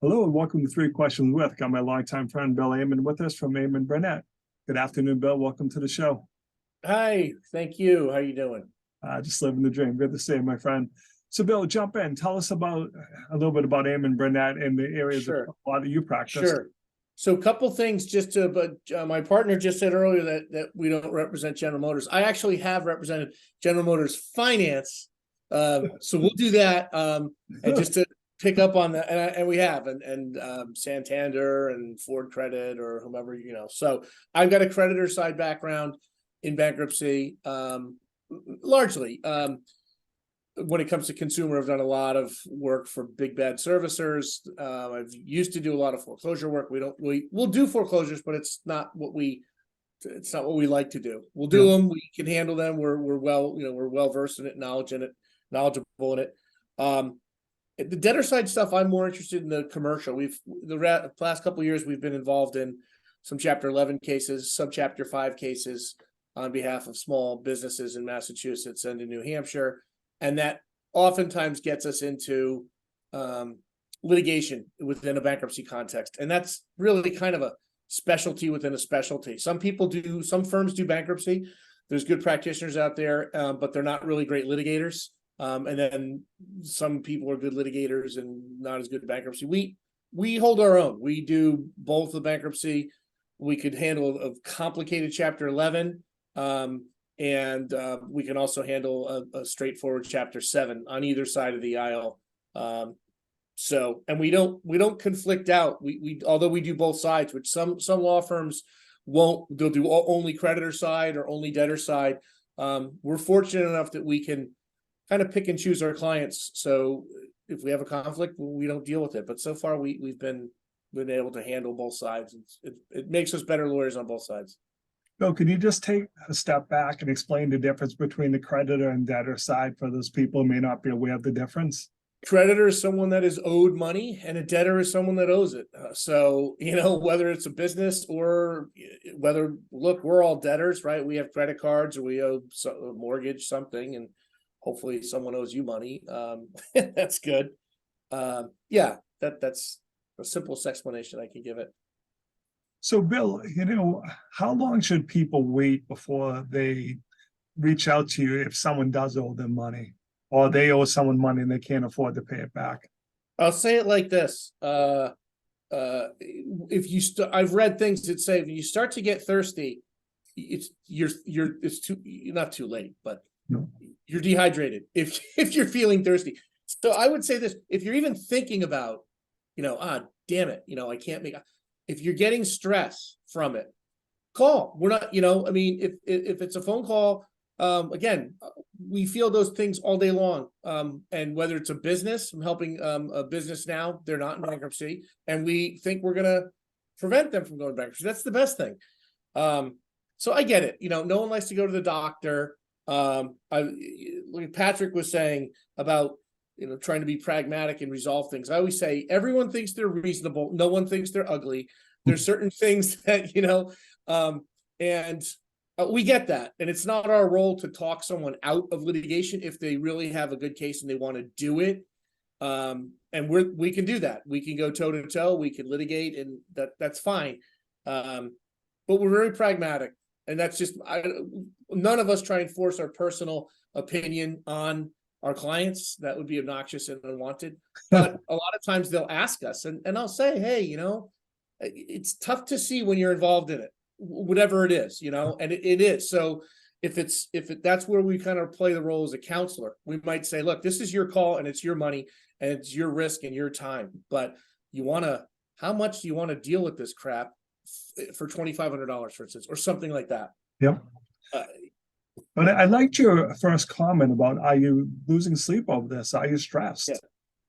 Hello and welcome to Three Questions With. Got my longtime friend Bill Amann with us from Amann Burnett. Good afternoon, Bill. Welcome to the show. Hi, thank you. How you doing? Just living the dream. Good to see you, my friend. So, Bill, jump in. Tell us about a little bit about Amann Burnett and the areas Sure. of law that you practice. Sure. So a couple things just to, but my partner just said earlier that we don't represent General Motors. I actually have represented General Motors Finance. So we'll do that. And just to pick up on that, and we have, and Santander and Ford Credit or whomever, So I've got a creditor side background in bankruptcy, largely. When it comes to consumer, I've done a lot of work for big bad servicers. I've used to do a lot of foreclosure work. We'll do foreclosures, but it's not what we like to do. We'll do them. We can handle them. We're well versed in it, knowledgeable in it. The debtor side stuff, I'm more interested in the commercial. The last couple of years we've been involved in some Chapter 11 cases, some Chapter 5 cases on behalf of small businesses in Massachusetts and in New Hampshire. And that oftentimes gets us into litigation within a bankruptcy context. And that's really kind of a specialty within a specialty. Some firms do bankruptcy. There's good practitioners out there, but they're not really great litigators. And then some people are good litigators and not as good at bankruptcy. We hold our own. We do both the bankruptcy. We could handle a complicated Chapter 11. And we can also handle a straightforward Chapter 7 on either side of the aisle. And we don't conflict out. Although we do both sides, which some law firms won't. They'll do only creditor side or only debtor side. We're fortunate enough that we can kind of pick and choose our clients. So if we have a conflict, we don't deal with it. But so far, we've been able to handle both sides. It makes us better lawyers on both sides. Bill, can you just take a step back and explain the difference between the creditor and debtor side for those people who may not be aware of the difference? Creditor is someone that is owed money, and a debtor is someone that owes it. So, whether it's a business or we're all debtors, right? We have credit cards or we owe a mortgage, something, and hopefully someone owes you money. That's good. That's the simplest explanation I can give it. So, Bill, how long should people wait before they reach out to you if someone does owe them money or they owe someone money and they can't afford to pay it back? I'll say it like this. I've read things that say if you start to get thirsty, it's not too late, but you're dehydrated if you're feeling thirsty. So I would say this: if you're even thinking about, damn it, I can't make. If you're getting stress from it, call. We're not, if it's a phone call, again, we feel those things all day long. And whether it's a business, I'm helping a business now, they're not in bankruptcy, and we think we're going to prevent them from going to bankruptcy. That's the best thing. So I get it. No one likes to go to the doctor. Like Patrick was saying about, trying to be pragmatic and resolve things. I always say everyone thinks they're reasonable. No one thinks they're ugly. There's certain things that, and we get that. And it's not our role to talk someone out of litigation if they really have a good case and they want to do it. And we can do that. We can go toe to toe. We can litigate, and that's fine. But we're very pragmatic. And that's just, none of us try and force our personal opinion on our clients. That would be obnoxious and unwanted. But a lot of times they'll ask us, and I'll say, hey, it's tough to see when you're involved in it, whatever it is, and it is. So that's where we kind of play the role as a counselor. We might say, look, this is your call and it's your money and it's your risk and your time. But how much do you want to deal with this crap for $2,500, for instance, or something like that? Yep. But I liked your first comment about, are you losing sleep over this? Are you stressed?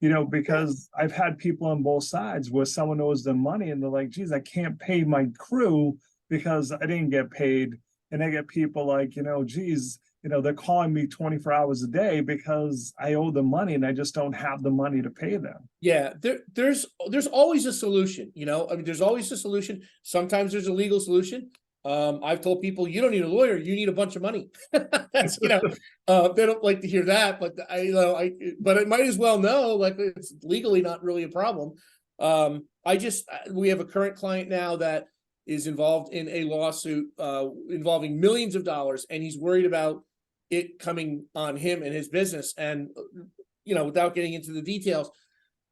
Yeah. Because I've had people on both sides where someone owes them money and they're like, geez, I can't pay my crew because I didn't get paid. And I get people like, geez, they're calling me 24 hours a day because I owe them money and I just don't have the money to pay them. Yeah, there's always a solution, there's always a solution. Sometimes there's a legal solution. I've told people, you don't need a lawyer, you need a bunch of money. That's, they don't like to hear that, but but it might as well know, like, it's legally not really a problem. We have a current client now that is involved in a lawsuit involving millions of dollars, and he's worried about it coming on him and his business. And, without getting into the details,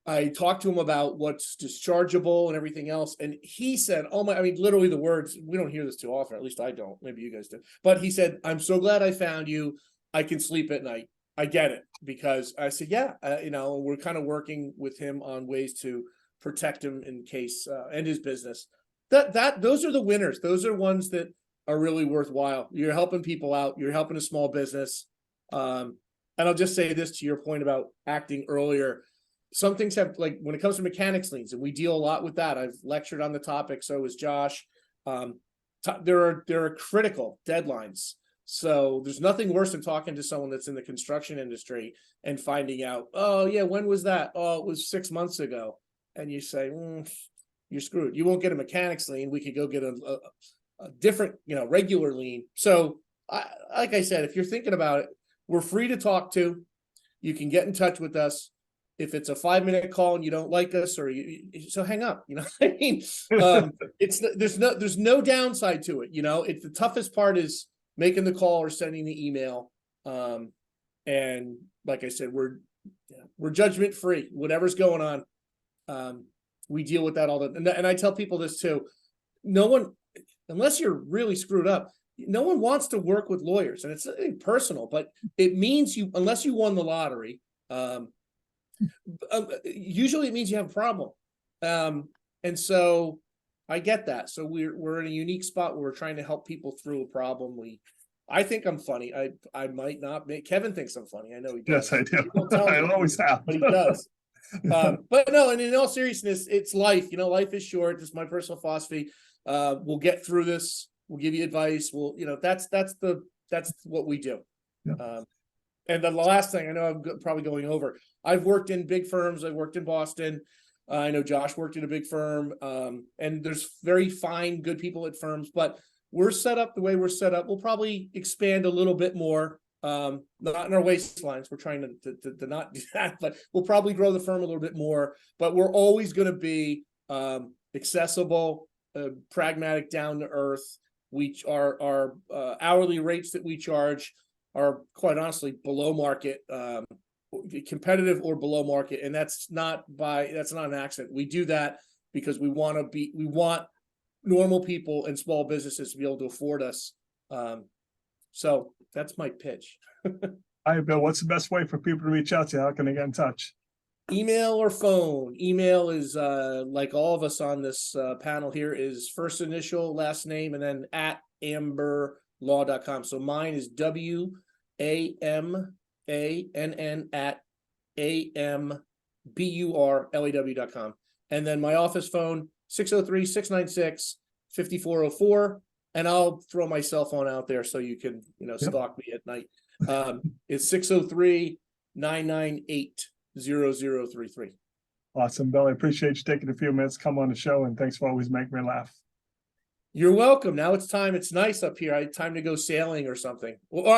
I talked to him about what's dischargeable and everything else. And he said, literally the words, we don't hear this too often, at least I don't, maybe you guys do. But he said, "I'm so glad I found you. I can sleep at night." I get it, because I said, yeah, we're kind of working with him on ways to protect him in case, and his business. Those are the winners. Those are ones that are really worthwhile. You're helping people out. You're helping a small business. And I'll just say this to your point about acting earlier. Some things have, like when it comes to mechanics liens, and we deal a lot with that. I've lectured on the topic. So is Josh. There are critical deadlines. So there's nothing worse than talking to someone that's in the construction industry and finding out, oh yeah, when was that? Oh, it was 6 months ago. And you say, you're screwed. You won't get a mechanics lien. We could go get a different, regular lien. So like I said, if you're thinking about it, we're free to talk to. You can get in touch with us. If it's a 5-minute call and you don't like us, so hang up. There's no downside to it. It's the toughest part is making the call or sending the email. And like I said, we're judgment free. Whatever's going on, we deal with that all the. And I tell people this too. No one, unless you're really screwed up, no one wants to work with lawyers, and it's personal. But it means unless you won the lottery. Usually it means you have a problem. And so I get that. So we're in a unique spot where we're trying to help people through a problem. I think I'm funny. I might not make. Kevin thinks I'm funny. I know he does. Yes, I do. I always have. But he does. But no, and in all seriousness, it's life. Life is short. This is my personal philosophy. We'll get through this. We'll give you advice. That's what we do. Yeah. And then the last thing, I know I'm probably going over. I've worked in big firms. I've worked in Boston. I know Josh worked in a big firm. And there's very fine, good people at firms, but we're set up the way we're set up. We'll probably expand a little bit more, not in our waistlines. We're trying to not do that, but we'll probably grow the firm a little bit more. But we're always going to be accessible, pragmatic, down to earth. Our hourly rates that we charge are quite honestly below market, competitive or below market. And that's not an accident. We do that because we want normal people and small businesses to be able to afford us. So that's my pitch. All right, Bill, what's the best way for people to reach out to you? How can they get in touch? Email or phone. Email is like all of us on this panel here is first initial, last name, and then @amberlaw.com. So mine is WAMANN@AMBURLAW.com. And then my office phone, 603-696-5404. And I'll throw my cell phone out there so you can, stalk me at night. It's 603-998-0033. Awesome, Bill. I appreciate you taking a few minutes to come on the show, and thanks for always making me laugh. You're welcome. Now it's time. It's nice up here. I had time to go sailing or something. Well,